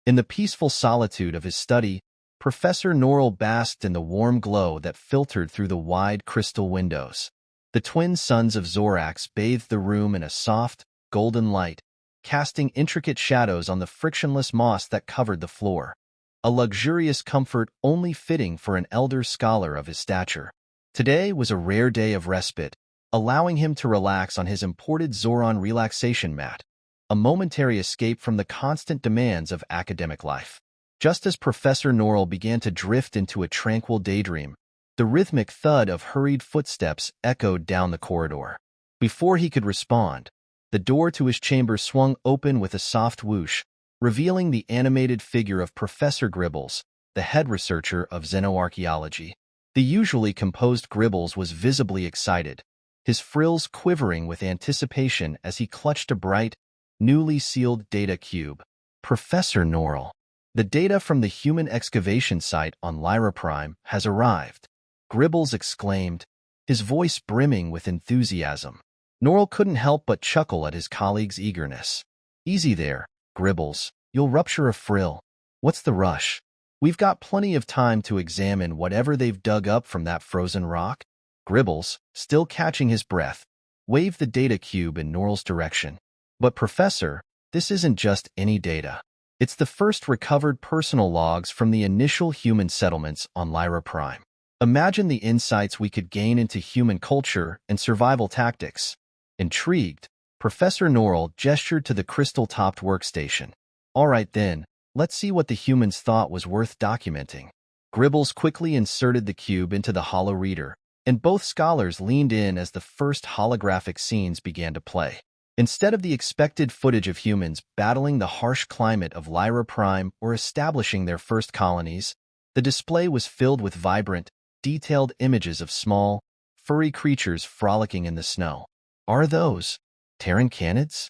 In the peaceful solitude of his study, Professor Norl basked in the warm glow that filtered through the wide crystal windows. The twin suns of Zorax bathed the room in a soft, golden light, casting intricate shadows on the frictionless moss that covered the floor, a luxurious comfort only fitting for an elder scholar of his stature. Today was a rare day of respite, allowing him to relax on his imported Zoron relaxation mat, a momentary escape from the constant demands of academic life. Just as Professor Norl began to drift into a tranquil daydream, the rhythmic thud of hurried footsteps echoed down the corridor. Before he could respond, the door to his chamber swung open with a soft whoosh, revealing the animated figure of Professor Gribbles, the head researcher of xenoarchaeology. The usually composed Gribbles was visibly excited, his frills quivering with anticipation as he clutched a bright, newly sealed data cube. Professor Norl, the data from the human excavation site on Lyra Prime has arrived, Gribbles exclaimed, his voice brimming with enthusiasm. Norl couldn't help but chuckle at his colleague's eagerness. Easy there, Gribbles, you'll rupture a frill. What's the rush? We've got plenty of time to examine whatever they've dug up from that frozen rock. Gribbles, still catching his breath, waved the data cube in Norl's direction. But Professor, this isn't just any data. It's the first recovered personal logs from the initial human settlements on Lyra Prime. Imagine the insights we could gain into human culture and survival tactics. Intrigued, Professor Norl gestured to the crystal-topped workstation. All right then, let's see what the humans thought was worth documenting. Gribbles quickly inserted the cube into the hollow reader, and both scholars leaned in as the first holographic scenes began to play. Instead of the expected footage of humans battling the harsh climate of Lyra Prime or establishing their first colonies, the display was filled with vibrant, detailed images of small, furry creatures frolicking in the snow. Are those Terran canids?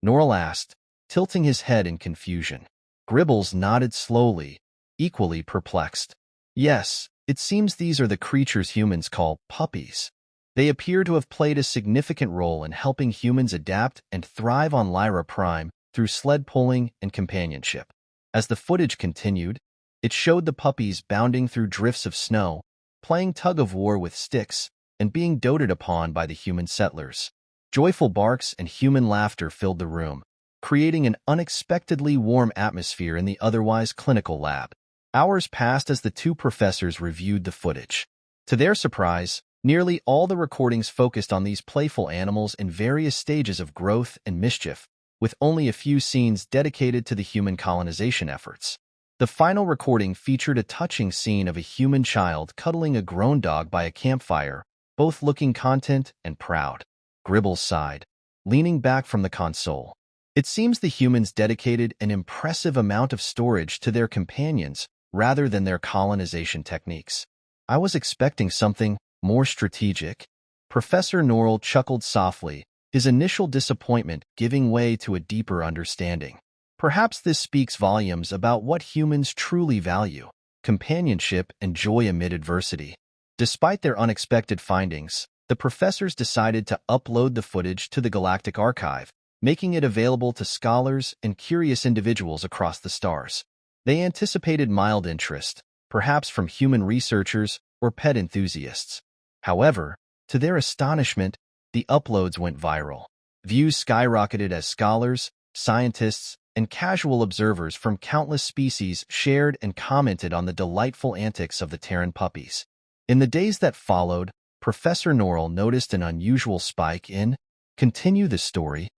Norl asked, tilting his head in confusion. Gribbles nodded slowly, equally perplexed. Yes, it seems these are the creatures humans call puppies. They appear to have played a significant role in helping humans adapt and thrive on Lyra Prime through sled pulling and companionship. As the footage continued, it showed the puppies bounding through drifts of snow, playing tug-of-war with sticks, and being doted upon by the human settlers. Joyful barks and human laughter filled the room, creating an unexpectedly warm atmosphere in the otherwise clinical lab. Hours passed as the two professors reviewed the footage. To their surprise, nearly all the recordings focused on these playful animals in various stages of growth and mischief, with only a few scenes dedicated to the human colonization efforts. The final recording featured a touching scene of a human child cuddling a grown dog by a campfire, both looking content and proud. Gribbles sighed, leaning back from the console. It seems the humans dedicated an impressive amount of storage to their companions rather than their colonization techniques. I was expecting something more strategic. Professor Norl chuckled softly, his initial disappointment giving way to a deeper understanding. Perhaps this speaks volumes about what humans truly value: companionship and joy amid adversity. Despite their unexpected findings, the professors decided to upload the footage to the Galactic Archive, making it available to scholars and curious individuals across the stars. They anticipated mild interest, perhaps from human researchers or pet enthusiasts. However, to their astonishment, the uploads went viral. Views skyrocketed as scholars, scientists, and casual observers from countless species shared and commented on the delightful antics of the Terran puppies. In the days that followed, Professor Norl noticed an unusual spike in "Continue the story."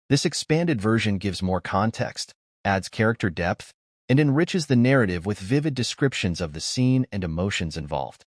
This expanded version gives more context, adds character depth, and enriches the narrative with vivid descriptions of the scene and emotions involved.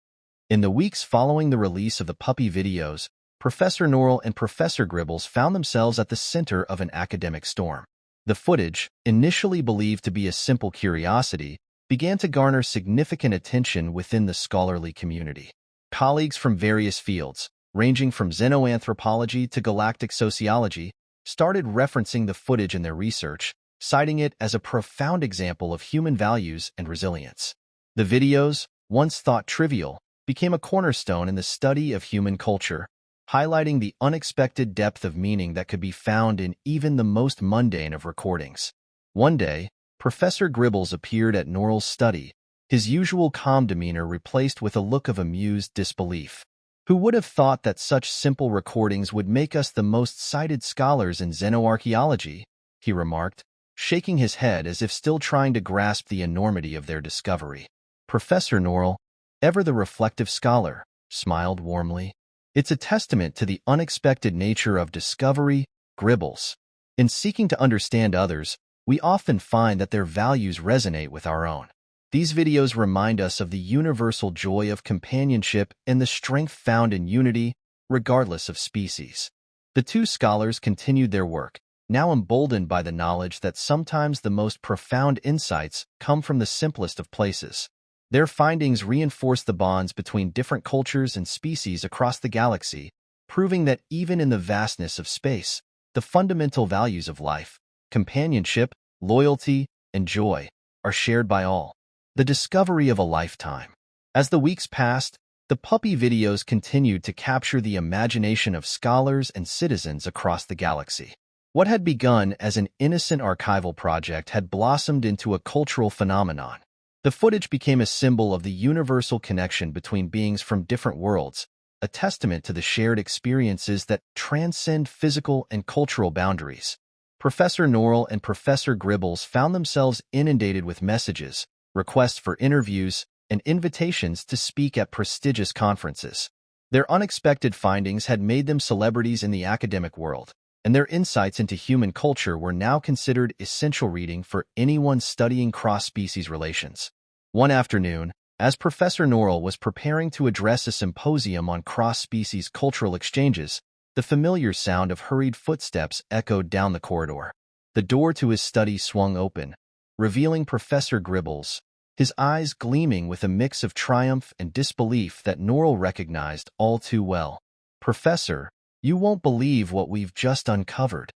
In the weeks following the release of the puppy videos, Professor Norl and Professor Gribbles found themselves at the center of an academic storm. The footage, initially believed to be a simple curiosity, began to garner significant attention within the scholarly community. Colleagues from various fields, ranging from xenoanthropology to galactic sociology, started referencing the footage in their research, citing it as a profound example of human values and resilience. The videos, once thought trivial, became a cornerstone in the study of human culture, highlighting the unexpected depth of meaning that could be found in even the most mundane of recordings. One day, Professor Gribbles appeared at Norl's study, his usual calm demeanor replaced with a look of amused disbelief. Who would have thought that such simple recordings would make us the most cited scholars in xenoarchaeology? He remarked, shaking his head as if still trying to grasp the enormity of their discovery. Professor Norl, ever the reflective scholar, smiled warmly. It's a testament to the unexpected nature of discovery, Gribbles. In seeking to understand others, we often find that their values resonate with our own. These videos remind us of the universal joy of companionship and the strength found in unity, regardless of species. The two scholars continued their work, now emboldened by the knowledge that sometimes the most profound insights come from the simplest of places. Their findings reinforce the bonds between different cultures and species across the galaxy, proving that even in the vastness of space, the fundamental values of life, companionship, loyalty, and joy, are shared by all. The discovery of a lifetime. As the weeks passed, the puppy videos continued to capture the imagination of scholars and citizens across the galaxy. What had begun as an innocent archival project had blossomed into a cultural phenomenon. The footage became a symbol of the universal connection between beings from different worlds, a testament to the shared experiences that transcend physical and cultural boundaries. Professor Norl and Professor Gribbles found themselves inundated with messages, requests for interviews, and invitations to speak at prestigious conferences. Their unexpected findings had made them celebrities in the academic world, and their insights into human culture were now considered essential reading for anyone studying cross-species relations. One afternoon, as Professor Norl was preparing to address a symposium on cross-species cultural exchanges, the familiar sound of hurried footsteps echoed down the corridor. The door to his study swung open, revealing Professor Gribbles, his eyes gleaming with a mix of triumph and disbelief that Norl recognized all too well. "Professor, you won't believe what we've just uncovered,"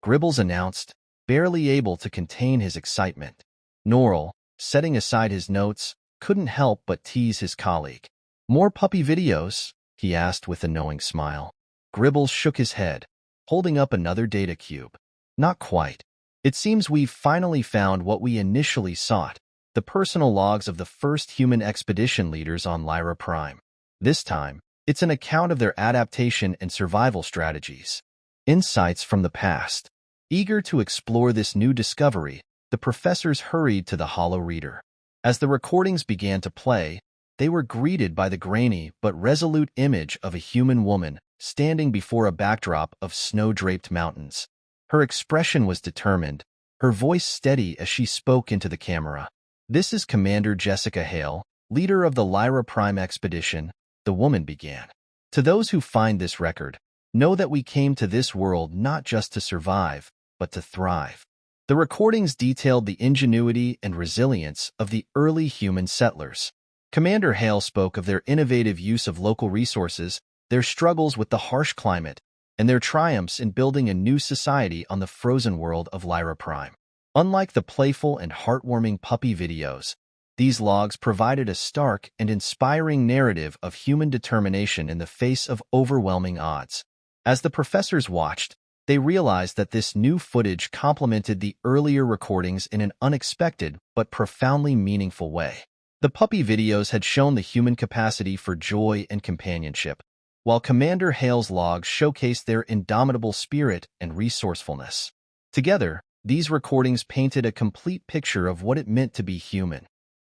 Gribbles announced, barely able to contain his excitement. Norl, setting aside his notes, couldn't help but tease his colleague. "More puppy videos?" he asked with a knowing smile. Gribbles shook his head, holding up another data cube. "Not quite. It seems we've finally found what we initially sought, the personal logs of the first human expedition leaders on Lyra Prime. This time, it's an account of their adaptation and survival strategies. Insights from the past." Eager to explore this new discovery, the professors hurried to the hollow reader. As the recordings began to play, they were greeted by the grainy but resolute image of a human woman standing before a backdrop of snow-draped mountains. Her expression was determined, her voice steady as she spoke into the camera. "This is Commander Jessica Hale, leader of the Lyra Prime expedition," the woman began. "To those who find this record, know that we came to this world not just to survive, but to thrive." The recordings detailed the ingenuity and resilience of the early human settlers. Commander Hale spoke of their innovative use of local resources, their struggles with the harsh climate, and their triumphs in building a new society on the frozen world of Lyra Prime. Unlike the playful and heartwarming puppy videos, these logs provided a stark and inspiring narrative of human determination in the face of overwhelming odds. As the professors watched, they realized that this new footage complemented the earlier recordings in an unexpected but profoundly meaningful way. The puppy videos had shown the human capacity for joy and companionship, while Commander Hale's logs showcased their indomitable spirit and resourcefulness. Together, these recordings painted a complete picture of what it meant to be human: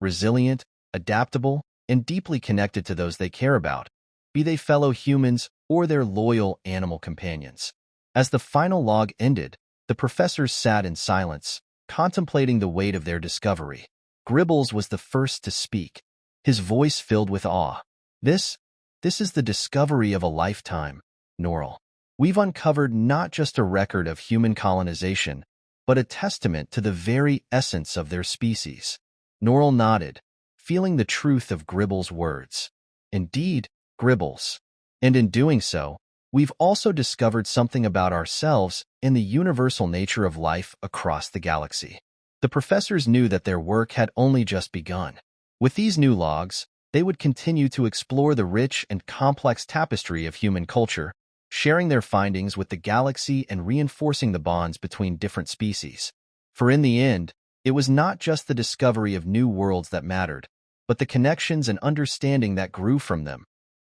resilient, adaptable, and deeply connected to those they care about, be they fellow humans or their loyal animal companions. As the final log ended, the professors sat in silence, contemplating the weight of their discovery. Gribbles was the first to speak, his voice filled with awe. This is the discovery of a lifetime, Norl. We've uncovered not just a record of human colonization, but a testament to the very essence of their species." Norl nodded, feeling the truth of Gribbles' words. "Indeed, Gribbles. And in doing so, we've also discovered something about ourselves and the universal nature of life across the galaxy." The professors knew that their work had only just begun. With these new logs, they would continue to explore the rich and complex tapestry of human culture, sharing their findings with the galaxy and reinforcing the bonds between different species. For in the end, It was not just the discovery of new worlds that mattered, but the connections and understanding that grew from them.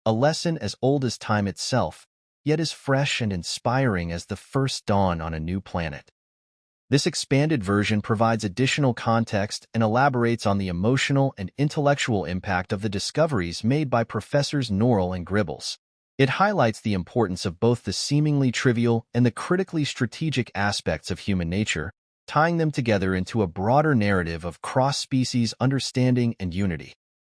A lesson as old as time itself, yet as fresh and inspiring as the first dawn on a new planet. This expanded version provides additional context and elaborates on the emotional and intellectual impact of the discoveries made by Professors Norl and Gribbles. It highlights the importance of both the seemingly trivial and the critically strategic aspects of human nature, tying them together into a broader narrative of cross-species understanding and unity.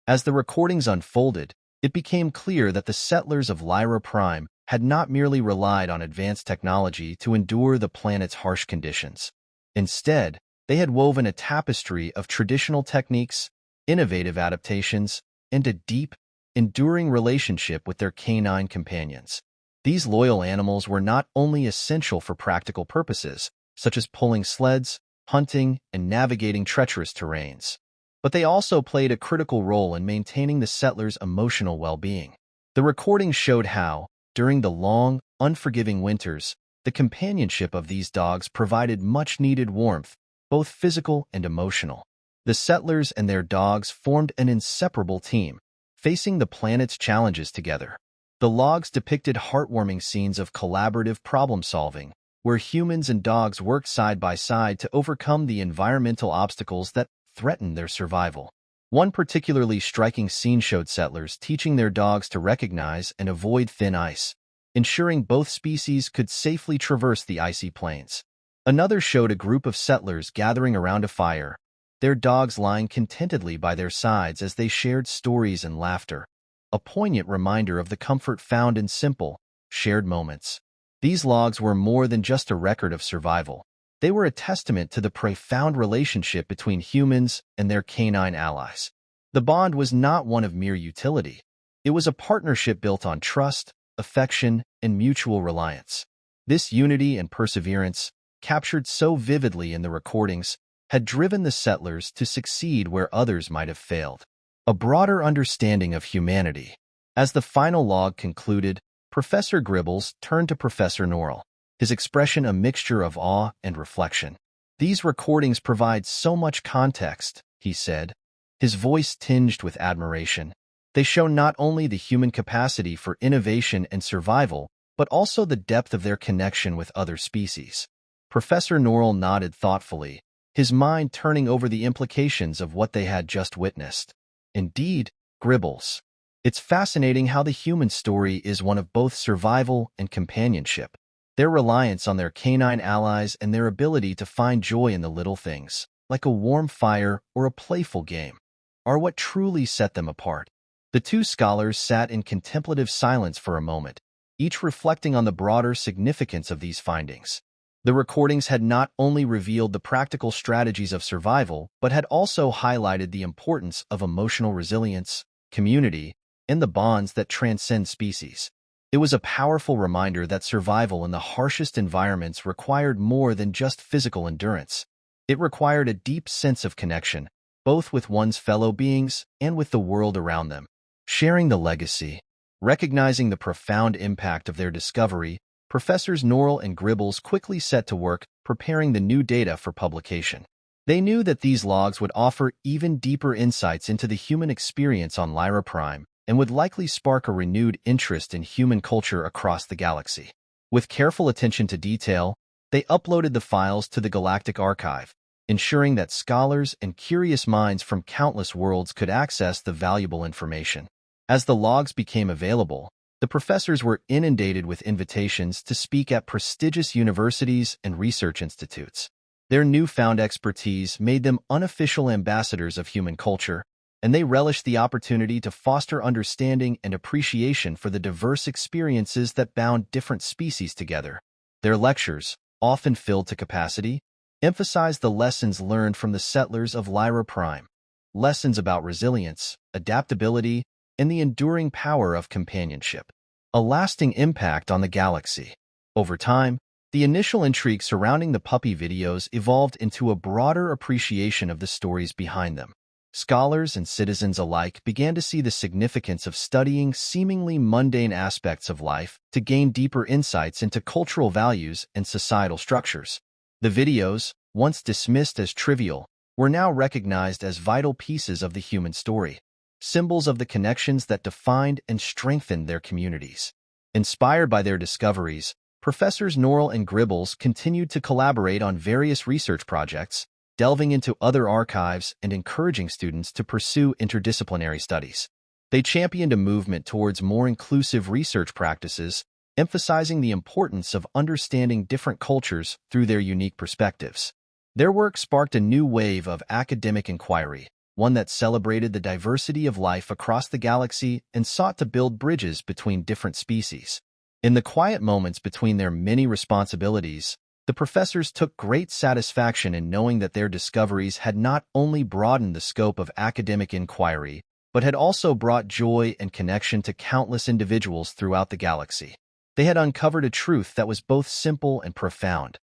As the recordings unfolded, it became clear that the settlers of Lyra Prime had not merely relied on advanced technology to endure the planet's harsh conditions. Instead, they had woven a tapestry of traditional techniques, innovative adaptations, and a deep, enduring relationship with their canine companions. These loyal animals were not only essential for practical purposes, such as pulling sleds, hunting, and navigating treacherous terrains, but they also played a critical role in maintaining the settlers' emotional well-being. The recordings showed how, during the long, unforgiving winters, the companionship of these dogs provided much-needed warmth, both physical and emotional. The settlers and their dogs formed an inseparable team, facing the planet's challenges together. The logs depicted heartwarming scenes of collaborative problem-solving, where humans and dogs worked side by side to overcome the environmental obstacles that threatened their survival. One particularly striking scene showed settlers teaching their dogs to recognize and avoid thin ice, ensuring both species could safely traverse the icy plains. Another showed a group of settlers gathering around a fire, their dogs lying contentedly by their sides as they shared stories and laughter, a poignant reminder of the comfort found in simple, shared moments. These logs were more than just a record of survival. They were a testament to the profound relationship between humans and their canine allies. The bond was not one of mere utility. It was a partnership built on trust, affection, and mutual reliance. This unity and perseverance, captured so vividly in the recordings, had driven the settlers to succeed where others might have failed. A broader understanding of humanity. As the final log concluded, Professor Gribbles turned to Professor Norl, his expression a mixture of awe and reflection. "These recordings provide so much context," he said, his voice tinged with admiration. "They show not only the human capacity for innovation and survival, but also the depth of their connection with other species." Professor Norl nodded thoughtfully, his mind turning over the implications of what they had just witnessed. "Indeed, Gribbles. It's fascinating how the human story is one of both survival and companionship. Their reliance on their canine allies and their ability to find joy in the little things, like a warm fire or a playful game, are what truly set them apart." The two scholars sat in contemplative silence for a moment, each reflecting on the broader significance of these findings. The recordings had not only revealed the practical strategies of survival, but had also highlighted the importance of emotional resilience, community, and the bonds that transcend species. It was a powerful reminder that survival in the harshest environments required more than just physical endurance. It required a deep sense of connection, both with one's fellow beings and with the world around them. Sharing the legacy. Recognizing the profound impact of their discovery, Professors Norl and Gribbles quickly set to work preparing the new data for publication. They knew that these logs would offer even deeper insights into the human experience on Lyra Prime and would likely spark a renewed interest in human culture across the galaxy. With careful attention to detail, they uploaded the files to the Galactic Archive, ensuring that scholars and curious minds from countless worlds could access the valuable information. As the logs became available, the professors were inundated with invitations to speak at prestigious universities and research institutes. Their newfound expertise made them unofficial ambassadors of human culture, and they relished the opportunity to foster understanding and appreciation for the diverse experiences that bound different species together. Their lectures, often filled to capacity, emphasized the lessons learned from the settlers of Lyra Prime. Lessons about resilience, adaptability, and the enduring power of companionship. A lasting impact on the galaxy. Over time, the initial intrigue surrounding the puppy videos evolved into a broader appreciation of the stories behind them. Scholars and citizens alike began to see the significance of studying seemingly mundane aspects of life to gain deeper insights into cultural values and societal structures. The videos, once dismissed as trivial, were now recognized as vital pieces of the human story, symbols of the connections that defined and strengthened their communities. Inspired by their discoveries, Professors Norl and Gribbles continued to collaborate on various research projects, delving into other archives and encouraging students to pursue interdisciplinary studies. They championed a movement towards more inclusive research practices, emphasizing the importance of understanding different cultures through their unique perspectives. Their work sparked a new wave of academic inquiry, one that celebrated the diversity of life across the galaxy and sought to build bridges between different species. In the quiet moments between their many responsibilities, the professors took great satisfaction in knowing that their discoveries had not only broadened the scope of academic inquiry, but had also brought joy and connection to countless individuals throughout the galaxy. They had uncovered a truth that was both simple and profound.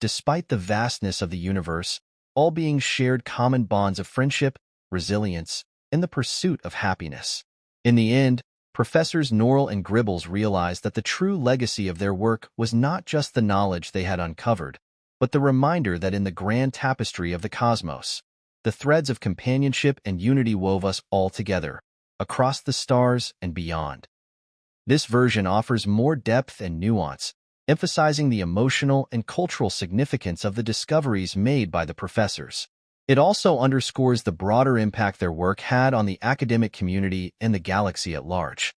Despite the vastness of the universe, all beings shared common bonds of friendship, resilience, and the pursuit of happiness. In the end, Professors Norl and Gribbles realized that the true legacy of their work was not just the knowledge they had uncovered, but the reminder that in the grand tapestry of the cosmos, the threads of companionship and unity wove us all together, across the stars and beyond. This version offers more depth and nuance, emphasizing the emotional and cultural significance of the discoveries made by the professors. It also underscores the broader impact their work had on the academic community and the galaxy at large.